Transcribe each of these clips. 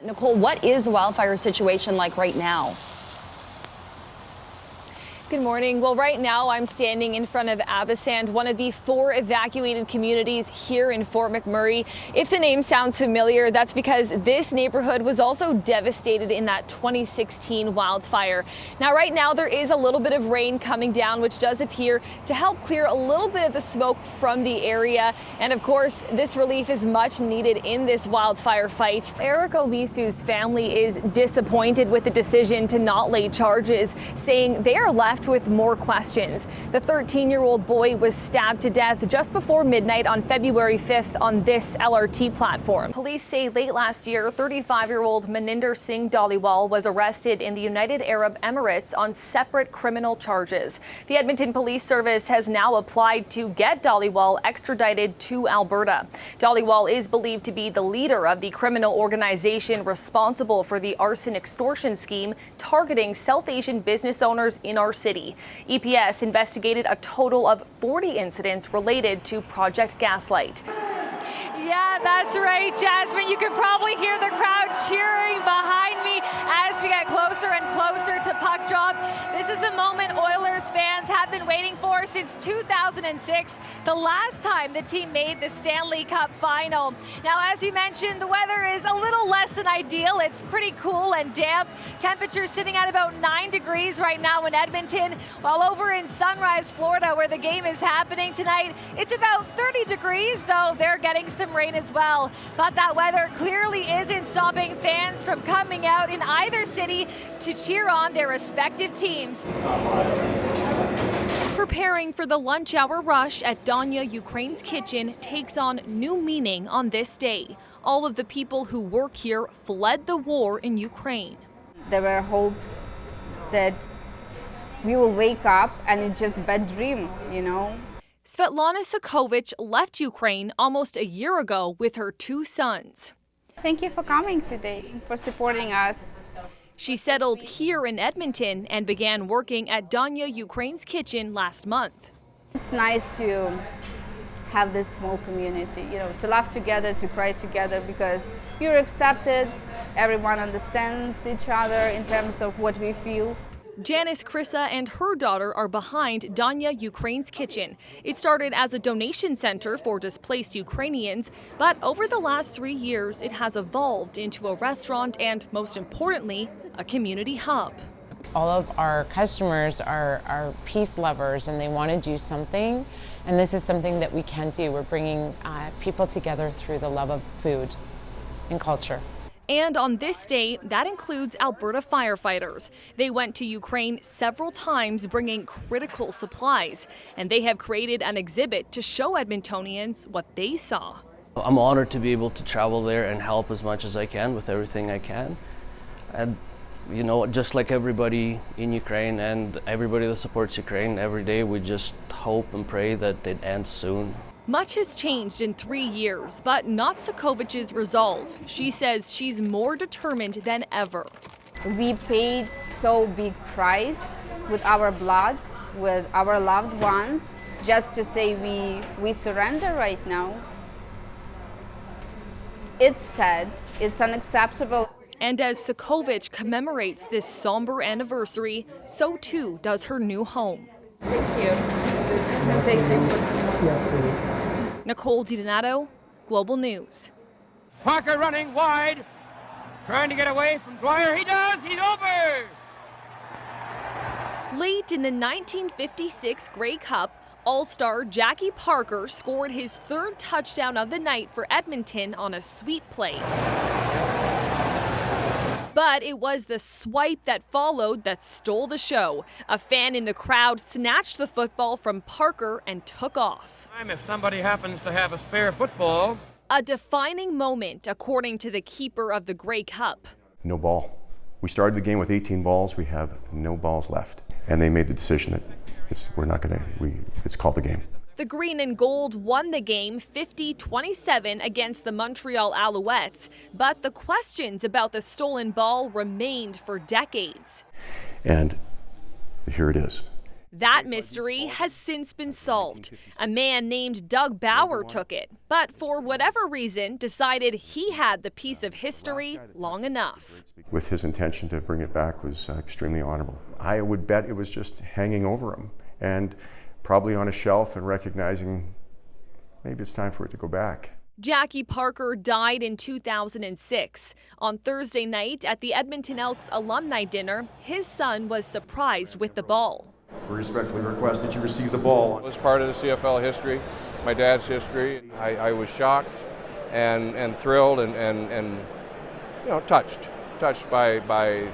Nicole, what is the wildfire situation like right now? Good morning. Well, right now I'm standing in front of Abasand, one of the 4 evacuated communities here in Fort McMurray. If the name sounds familiar, that's because this neighborhood was also devastated in that 2016 wildfire. Now, right now there is a little bit of rain coming down, which does appear to help clear a little bit of the smoke from the area. And of course, this relief is much needed in this wildfire fight. Eric Obisu's family is disappointed with the decision to not lay charges, saying they are left with more questions. The 13-year-old boy was stabbed to death just before midnight on February 5th on this LRT platform. Police say late last year, 35-year-old Maninder Singh Dhaliwal was arrested in the United Arab Emirates on separate criminal charges. The Edmonton Police Service has now applied to get Dhaliwal extradited to Alberta. Dhaliwal is believed to be the leader of the criminal organization responsible for the arson extortion scheme targeting South Asian business owners in our city. EPS investigated a total of 40 incidents related to Project Gaslight. Yeah, that's right, Jasmine. You can probably hear the crowd cheering behind me as we get closer and closer to puck drop. This is a moment Oilers fans have been waiting for since 2006, the last time the team made the Stanley Cup final. Now, as you mentioned, the weather is a little less than ideal. It's pretty cool and damp. Temperatures sitting at about 9 degrees right now in Edmonton, while over in Sunrise, Florida, where the game is happening tonight, it's about 30 degrees, though they're getting some rain as well. But that weather clearly isn't stopping fans from coming out in either city to cheer on their respective teams. Preparing for the lunch hour rush at Danya Ukraine's kitchen takes on new meaning on this day. All of the people who work here fled the war in Ukraine. There were hopes that we will wake up and it's just a bad dream, you know. Svetlana Sokovich left Ukraine almost a year ago with her 2 sons. Thank you for coming today, for supporting us. She settled here in Edmonton and began working at Danya Ukraine's kitchen last month. It's nice to have this small community, you know, to laugh together, to cry together, because you're accepted, everyone understands each other in terms of what we feel. Janice Krissa and her daughter are behind Danya Ukraine's kitchen. It started as a donation center for displaced Ukrainians, but over the last 3 years, it has evolved into a restaurant and, most importantly, a community hub. All of our customers are peace lovers and they want to do something, and this is something that we can do. We're bringing people together through the love of food and culture. And on this day, that includes Alberta firefighters. They went to Ukraine several times bringing critical supplies, and they have created an exhibit to show Edmontonians what they saw. I'm honored to be able to travel there and help as much as I can with everything I can. And, you know, just like everybody in Ukraine and everybody that supports Ukraine, every day we just hope and pray that it ends soon. Much has changed in 3 years, but not Sokovich's resolve. She says she's more determined than ever. We paid so big price with our blood, with our loved ones, just to say we surrender right now. It's sad, it's unacceptable. And as Sokovich commemorates this somber anniversary, so too does her new home. Thank you. Thank you. Nicole DiDonato, Global News. Parker running wide, trying to get away from Dwyer. He does, he's over! Late in the 1956 Grey Cup, All-Star Jackie Parker scored his 3rd touchdown of the night for Edmonton on a sweep play. But it was the swipe that followed that stole the show. A fan in the crowd snatched the football from Parker and took off. If somebody happens to have a spare football. A defining moment, according to the keeper of the Grey Cup. No ball. We started the game with 18 balls. We have no balls left. And they made the decision that it's called the game. The green and gold won the game 50-27 against the Montreal Alouettes, but the questions about the stolen ball remained for decades. And here it is. That mystery has since been solved. A man named Doug Bauer took it, but for whatever reason decided he had the piece of history long enough. With his intention to bring it back was extremely honorable. I would bet it was just hanging over him and probably on a shelf and recognizing maybe it's time for it to go back. Jackie Parker died in 2006. On Thursday night at the Edmonton Elks alumni dinner, his son was surprised with the ball. We respectfully request that you receive the ball. It was part of the CFL history, my dad's history. I was shocked and thrilled and you know, touched by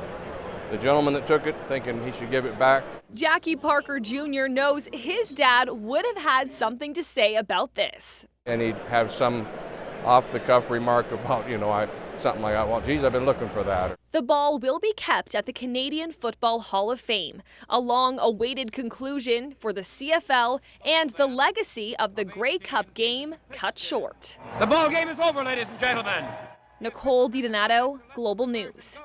the gentleman that took it, thinking he should give it back. Jackie Parker Jr. knows his dad would have had something to say about this. And he'd have some off-the-cuff remark about, you know, something like, well, geez, I've been looking for that. The ball will be kept at the Canadian Football Hall of Fame, a long-awaited conclusion for the CFL and the legacy of the Grey Cup game cut short. The ball game is over, ladies and gentlemen. Nicole DiDonato, Global News.